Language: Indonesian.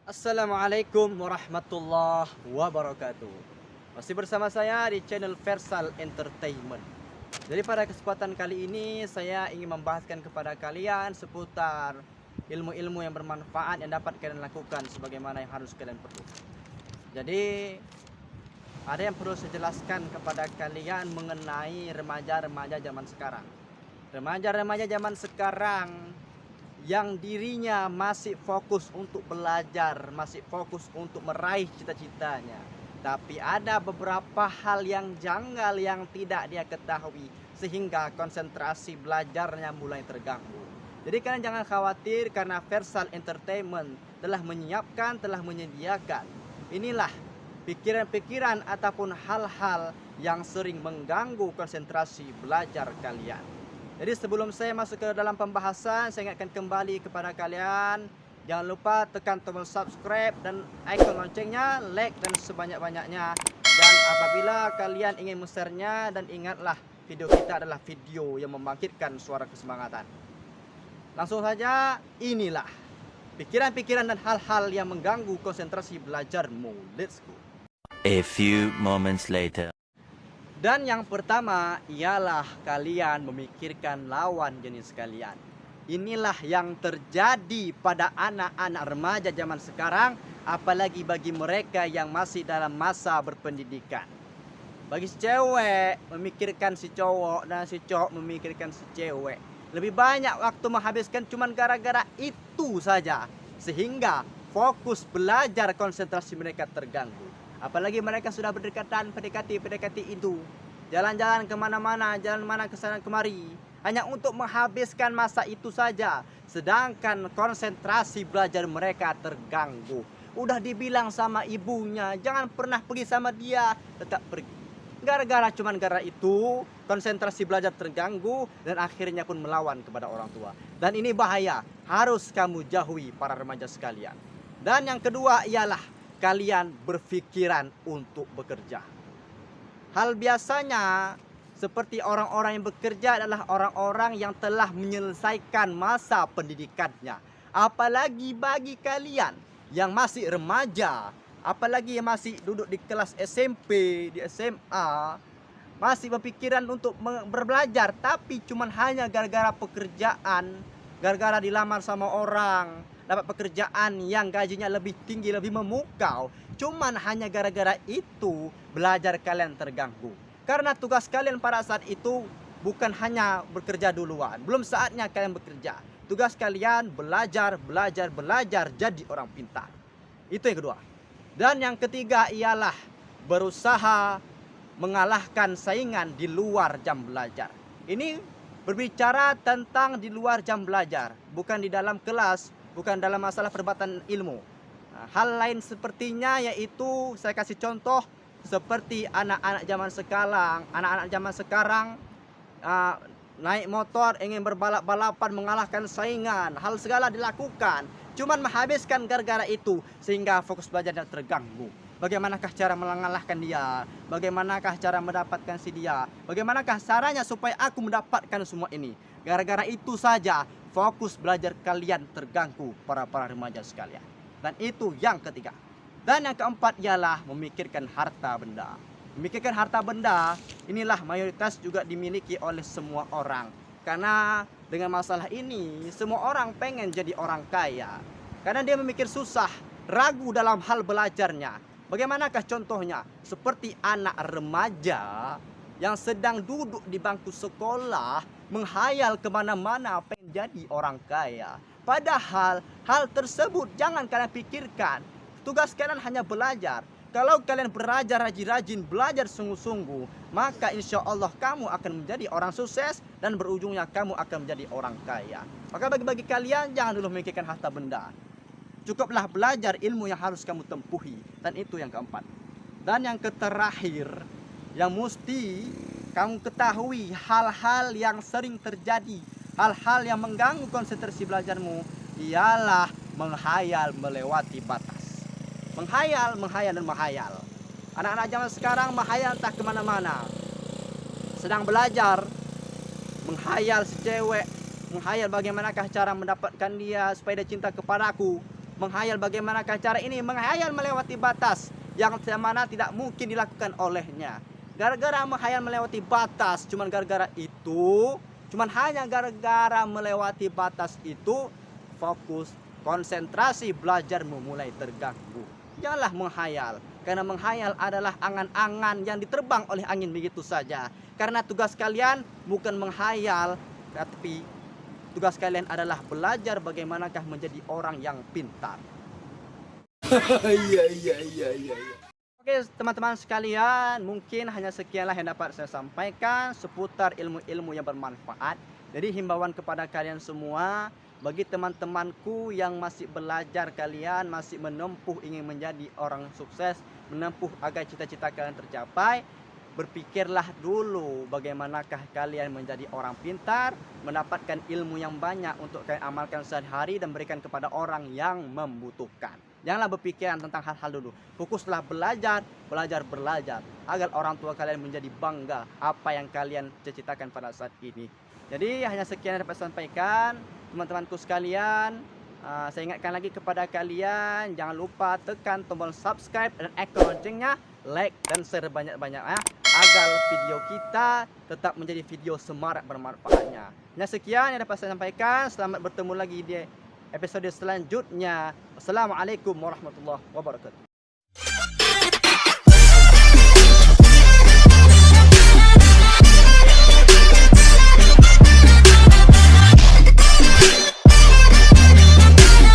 Assalamualaikum warahmatullahi wabarakatuh. Masih bersama saya di channel Versal Entertainment. Jadi pada kesempatan kali ini saya ingin membahaskan kepada kalian seputar ilmu-ilmu yang bermanfaat yang dapat kalian lakukan sebagaimana yang harus kalian perlu. Jadi ada yang perlu saya jelaskan kepada kalian mengenai remaja-remaja zaman sekarang. Remaja-remaja zaman sekarang yang dirinya masih fokus untuk belajar, masih fokus untuk meraih cita-citanya. Tapi ada beberapa hal yang janggal yang tidak dia ketahui sehingga konsentrasi belajarnya mulai terganggu. Jadi kalian jangan khawatir karena Versal Entertainment telah menyiapkan, telah menyediakan. Inilah pikiran-pikiran ataupun hal-hal yang sering mengganggu konsentrasi belajar kalian. Jadi sebelum saya masuk ke dalam pembahasan, saya ingatkan kembali kepada kalian, jangan lupa tekan tombol subscribe dan icon loncengnya, like dan sebanyak-banyaknya. Dan apabila kalian ingin share-nya, dan ingatlah video kita adalah video yang membangkitkan suara kesemangatan. Langsung saja, inilah pikiran-pikiran dan hal-hal yang mengganggu konsentrasi belajarmu. Let's go. A few moments later. Dan yang pertama ialah kalian memikirkan lawan jenis kalian. Inilah yang terjadi pada anak-anak remaja zaman sekarang, apalagi bagi mereka yang masih dalam masa berpendidikan. Bagi si cewek memikirkan si cowok dan si cowok memikirkan si cewek. Lebih banyak waktu menghabiskan cuman gara-gara itu saja, sehingga fokus belajar konsentrasi mereka terganggu. Apalagi mereka sudah berdekatan, PDKT itu. Jalan-jalan kemana-mana, jalan mana kesana kemari. Hanya untuk menghabiskan masa itu saja. Sedangkan konsentrasi belajar mereka terganggu. Udah dibilang sama ibunya, jangan pernah pergi sama dia, tetap pergi. Gara-gara itu, konsentrasi belajar terganggu dan akhirnya pun melawan kepada orang tua. Dan ini bahaya, harus kamu jauhi para remaja sekalian. Dan yang kedua ialah kalian berpikiran untuk bekerja. Hal biasanya seperti orang-orang yang bekerja adalah orang-orang yang telah menyelesaikan masa pendidikannya. Apalagi bagi kalian yang masih remaja, apalagi yang masih duduk di kelas SMP, di SMA, masih berpikiran untuk berbelajar, tapi cuman hanya gara-gara pekerjaan, gara-gara dilamar sama orang, dapat pekerjaan yang gajinya lebih tinggi, lebih memukau. Cuman hanya gara-gara itu belajar kalian terganggu. Karena tugas kalian pada saat itu bukan hanya bekerja duluan. Belum saatnya kalian bekerja. Tugas kalian belajar jadi orang pintar. Itu yang kedua. Dan yang ketiga ialah berusaha mengalahkan saingan di luar jam belajar. Ini berbicara tentang di luar jam belajar, bukan di dalam kelas, bukan dalam masalah perdebatan ilmu. Hal lain sepertinya yaitu saya kasih contoh seperti anak-anak zaman sekarang naik motor ingin berbalap-balapan mengalahkan saingan, hal segala dilakukan, cuman menghabiskan gara-gara itu sehingga fokus belajarnya terganggu. Bagaimanakah cara mengalahkan dia? Bagaimanakah cara mendapatkan si dia? Bagaimanakah caranya supaya aku mendapatkan semua ini? Gara-gara itu saja fokus belajar kalian terganggu para remaja sekalian. Dan itu yang ketiga. Dan yang keempat ialah memikirkan harta benda. Memikirkan harta benda inilah mayoritas juga dimiliki oleh semua orang. Karena dengan masalah ini semua orang pengen jadi orang kaya. Karena dia memikir susah, ragu dalam hal belajarnya. Bagaimanakah contohnya? Seperti anak remaja yang sedang duduk di bangku sekolah menghayal kemana-mana pengen jadi orang kaya. Padahal hal tersebut jangan kalian pikirkan. Tugas kalian hanya belajar. Kalau kalian belajar rajin-rajin, belajar sungguh-sungguh, maka insya Allah kamu akan menjadi orang sukses dan berujungnya kamu akan menjadi orang kaya. Maka bagi kalian jangan dulu memikirkan harta benda. Cukuplah belajar ilmu yang harus kamu tempuhi. Dan itu yang keempat. Dan yang terakhir, yang mesti kamu ketahui hal-hal yang sering terjadi, hal-hal yang mengganggu konsentrasi belajarmu ialah menghayal melewati batas. Menghayal dan menghayal. Anak-anak zaman sekarang menghayal entah kemana-mana. Sedang belajar, menghayal si cewek, menghayal bagaimanakah cara mendapatkan dia supaya dia cinta kepadaku. menghayal bagaimanakah cara ini, menghayal melewati batas yang mana tidak mungkin dilakukan olehnya. Gara-gara menghayal melewati batas, cuman gara-gara itu, cuman hanya gara-gara melewati batas itu, fokus, konsentrasi belajarmu mulai terganggu. Janganlah menghayal, karena menghayal adalah angan-angan yang diterbang oleh angin begitu saja. Karena tugas kalian bukan menghayal, tapi tugas kalian adalah belajar bagaimanakah menjadi orang yang pintar. Iya. Oke teman-teman sekalian, mungkin hanya sekianlah yang dapat saya sampaikan seputar ilmu-ilmu yang bermanfaat. Jadi himbauan kepada kalian semua, bagi teman-temanku yang masih belajar, kalian masih menempuh ingin menjadi orang sukses, menempuh agar cita-cita kalian tercapai, berpikirlah dulu bagaimanakah kalian menjadi orang pintar, mendapatkan ilmu yang banyak untuk kalian amalkan sehari-hari dan berikan kepada orang yang membutuhkan. Janganlah berpikiran tentang hal-hal dulu. Fokuslah belajar, agar orang tua kalian menjadi bangga apa yang kalian cita-citakan pada saat ini. Jadi hanya sekian yang dapat saya sampaikan, teman-temanku sekalian. Saya ingatkan lagi kepada kalian, jangan lupa tekan tombol subscribe dan ekor loncengnya, like dan share banyak-banyaknya, agar video kita tetap menjadi video semarak bermanfaatnya. Nah sekian yang dapat saya sampaikan, selamat bertemu lagi di episode selanjutnya. Wassalamualaikum warahmatullahi wabarakatuh.